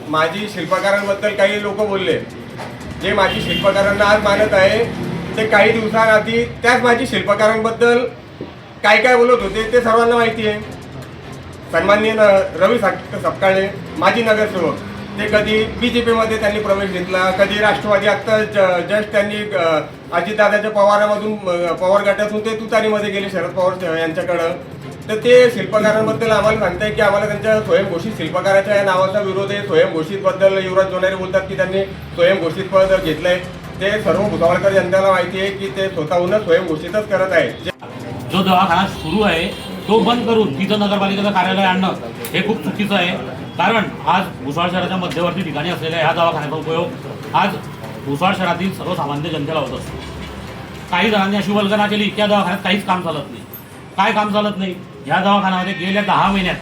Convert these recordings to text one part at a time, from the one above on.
माझी शिल्पकारांबद्दल काही लोक बोलले, जे माझी शिल्पकारांना आज मानत आहे ते काही दिवसांआधी त्याच माझी शिल्पकारांबद्दल काय काय बोलत होते ते सर्वांना माहिती आहे। सन्माननीय रवी सपकाळे माजी नगरसेवक, ते कधी BJPमध्ये त्यांनी प्रवेश घेतला, कधी राष्ट्रवादी, आत्ता जस्ट त्यांनी अजितदादाच्या पवार गटातून ते तुतारीमध्ये गेले शरद पवार यांच्याकडं। तर ते शिल्पकारांबद्दल आम्हाला सांगताय की आम्हाला त्यांच्या स्वयंघोषित शिल्पकाराच्या या नावाचा विरोध आहे। स्वयंघोषितबद्दल युवराज जोनारे बोलतात की त्यांनी स्वयंघोषित पद घेतलंय। ते सर्व भुसावळकर जनतेला माहिती आहे की ते स्वतःहूनच स्वयंघोषितच करत आहे। जो दवाखाना सुरू आहे तो बंद करून तिथं नगरपालिकेचं कार्यालय आणणं हे खूप चुकीचं आहे। कारण आज भुसावळ शहराच्या मध्यवर्ती ठिकाणी असलेल्या ह्या दवाखान्याचा उपयोग आज भुसावळ शहरातील सर्वसामान्य जनतेला होत असतो। काही जणांनी अशी वल्गना केली की या दवाखान्यात काहीच काम चालत नाही। काय काम चालत नाही? या दवाखान्यामध्ये गेल्या 10 महिन्यात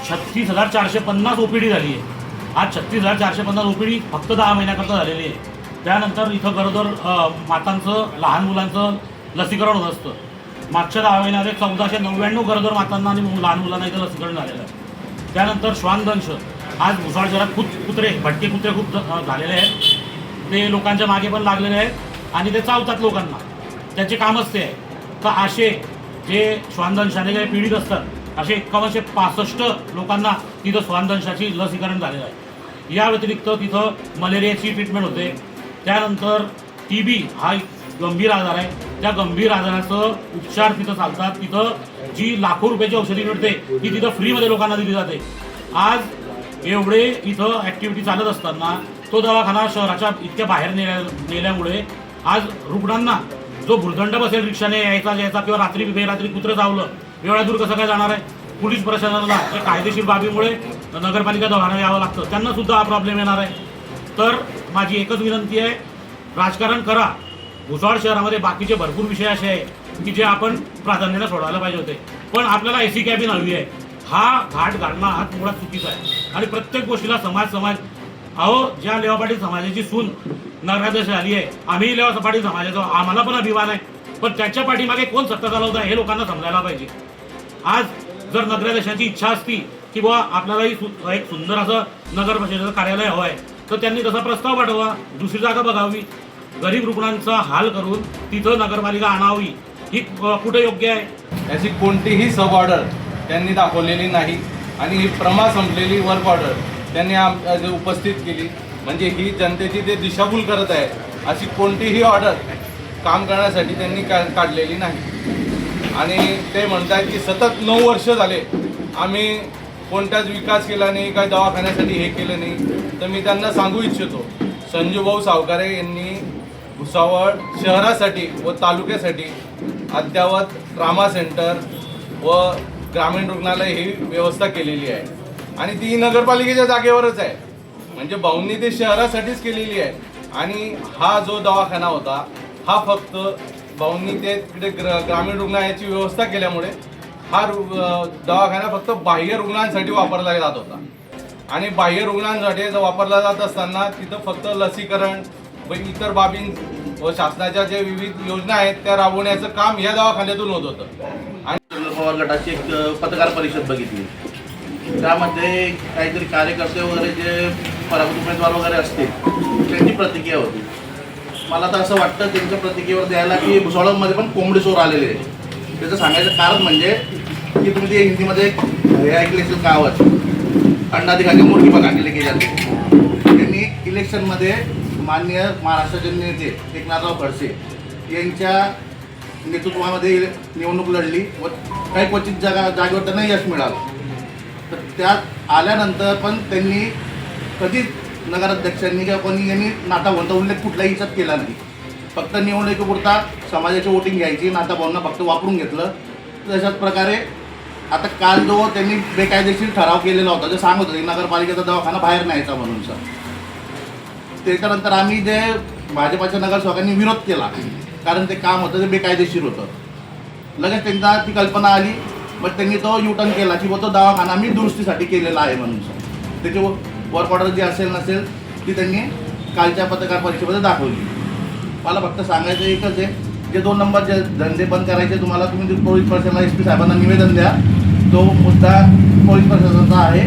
36,450 OPD झाली आहे। आज 36,450 OPD फक्त 10 महिन्याकरता झालेली आहे। त्यानंतर इथं गरोदर मातांचं, लहान मुलांचं लसीकरण होत असतं। मागच्या 10 महिन्यामध्ये 1499 गरोदर मातांना आणि लहान मुलांना इथं लसीकरण झालेलं आहे। त्यानंतर श्वानदंश, आज भुसावळ शहरात कुत्रे, भटके कुत्रे खूप झालेले आहेत। ते लोकांच्या मागे पण लागलेले आहेत आणि ते चावतात लोकांना, त्याचे कामच ते आहे। तर असे जे श्वानदंशाने जे पीडित असतात असे 5165 लोकांना तिथं श्वानदंशाची लसीकरण झालेलं आहे। या व्यतिरिक्त तिथं मलेरियाची ट्रीटमेंट होते। त्यानंतर TB हा गंभीर आजार आहे, त्या गंभीर आजाराचं उपचार तिथं चालतात। तिथं जी लाखो रुपयाची औषधी मिळते ती तिथं फ्रीमध्ये लोकांना दिली जाते। आज एवढे इथं ॲक्टिव्हिटी चालत असताना तो दवाखाना शहराच्या इतक्या बाहेर नेल्यामुळे आज रुग्णांना जो भुर्दंड बसेल रिक्षाने यायचा किंवा रात्री बेरात्री कुत्रं चावलं एवढ्या दूर कसं काय जाणार आहे? पोलीस प्रशासनाला या कायदेशीर बाबीमुळे नगरपालिका दवाखान्यात यावं लागतं, त्यांना सुद्धा हा प्रॉब्लेम येणार आहे। तर माझी एकच विनंती आहे, राजकारण करा। भुसावळ शहरामध्ये बाकीचे भरपूर विषय असे आहे की जे आपण प्राधान्याने सोडवायला पाहिजे होते, पण आपल्याला AC कॅबिन हवी आहे। हा घाट घालणं हा मुळात चुकीचा आहे आणि प्रत्येक गोष्टीला समाज अहो, ज्या लेवा पाटील समाजाची सून नगराध्यक्ष झाली आहे, आम्ही लेवा पाटील समाजाचा, आम्हाला पण अभिमान आहे, पण त्याच्या पाठीमागे कोण सत्ता चालवत आहे हे लोकांना समजायला पाहिजे। आज जर नगराध्यक्षाची इच्छा असती की बाबा आपल्यालाही एक सुंदर असं नगर परिषदेचं कार्यालय हवं आहे, तर त्यांनी तसा प्रस्ताव पाठवा, दुसरी जागा बघावी। गरीब रुग्णांचा हाल करून तिथं नगरपालिका आणावी ही कुठे योग्य आहे? याची कोणतीही सब ऑर्डर त्यांनी दाखवलेली नाही आणि ही प्रमा संपलेली वर्क ऑर्डर त्यांनी उपस्थित केली। म्हणजे ही जनतेची ते दिशाभूल करत आहे अशी कोणतीही ऑर्डर काम करण्यासाठी त्यांनी काढलेली नाही। आणि ते म्हणतात की सतत 9 वर्ष झाले आम्ही कोणताच विकास केला नाही, काही दवाखान्यासाठी हे केलं नाही। तर मी त्यांना सांगू इच्छितो, संजूभाऊ सावकारे यांनी भुसावळ शहरासाठी व तालुक्यासाठी अद्ययावत ट्रामा सेंटर व ग्रामीण रुग्णालय ही व्यवस्था केलेली आहे आणि ती नगरपालिकेच्या जागेवरच आहे। म्हणजे भाऊंनी ते शहरासाठीच केलेली आहे आणि हा जो दवाखाना होता हा फक्त भाऊंनी ते तिकडे ग्रामीण रुग्णालयाची व्यवस्था केल्यामुळे हा दवाखाना फक्त बाह्य रुग्णांसाठी वापरला जात होता आणि बाह्य रुग्णांसाठी वापरला जात असताना तिथं फक्त लसीकरण व इतर बाबी व शासनाच्या जे विविध योजना आहेत त्या राबवण्याचं काम या दवाखान्यातून होत होतं। आणि पवार गटाची एक पत्रकार परिषद बघितली, त्यामध्ये काहीतरी कार्यकर्ते वगैरे जे पराभूत उमेदवार वगैरे असतील त्यांची प्रतिक्रिया होती। मला तर असं वाटतं त्यांच्या प्रतिक्रियेवर द्यायला की भुसावळमध्ये पण कोंबडी चोर आलेले आहे। त्याचं सांगायचं कारण म्हणजे की तुम्ही ते हिंदीमध्ये हे ऐकले असेल कहावत, अंडा दिखा के मुर्गी पका के लेके जाते। त्यांनी इलेक्शनमध्ये माननीय महाराष्ट्राचे नेते एकनाथराव खडसे यांच्या नेतृत्वामध्ये निवडणूक लढली व काही क्वचित जागेवर त्यांना यश मिळालं। तर त्यात आल्यानंतर पण त्यांनी कधीच नगराध्यक्षांनी किंवा कोणी यांनी नाताभाऊंचा उल्लेख कुठलाही हिच्यात केला नाही। फक्त निवडणुकीपुरता समाजाची वोटिंग घ्यायची, नाताभाऊंना फक्त वापरून घेतलं। तशाच प्रकारे आता काल जो त्यांनी बेकायदेशीर ठराव केलेला होता, जे सांगत होते नगरपालिकेचा दवाखाना बाहेर न्यायचा म्हणून सर, त्याच्यानंतर आम्ही जे भाजपाच्या नगरसेवकांनी विरोध केला कारण ते काम होतं ते बेकायदेशीर होतं। लगेच त्यांना ती कल्पना आली, मग त्यांनी तो युटर्न केला की तो दवाखाना आम्ही दुरुस्तीसाठी केलेला आहे म्हणून सर। त्याची वर्क ऑर्डर जी असेल नसेल ती त्यांनी कालच्या पत्रकार परिषदेमध्ये दाखवली। मला फक्त सांगायचं एकच आहे, जे 2 नंबरचे धंदे बंद करायचे तुम्हाला तुम्ही पोलीस प्रशासनाला SP साहेबांना निवेदन द्या, तो मुद्दा पोलीस प्रशासनाचा आहे।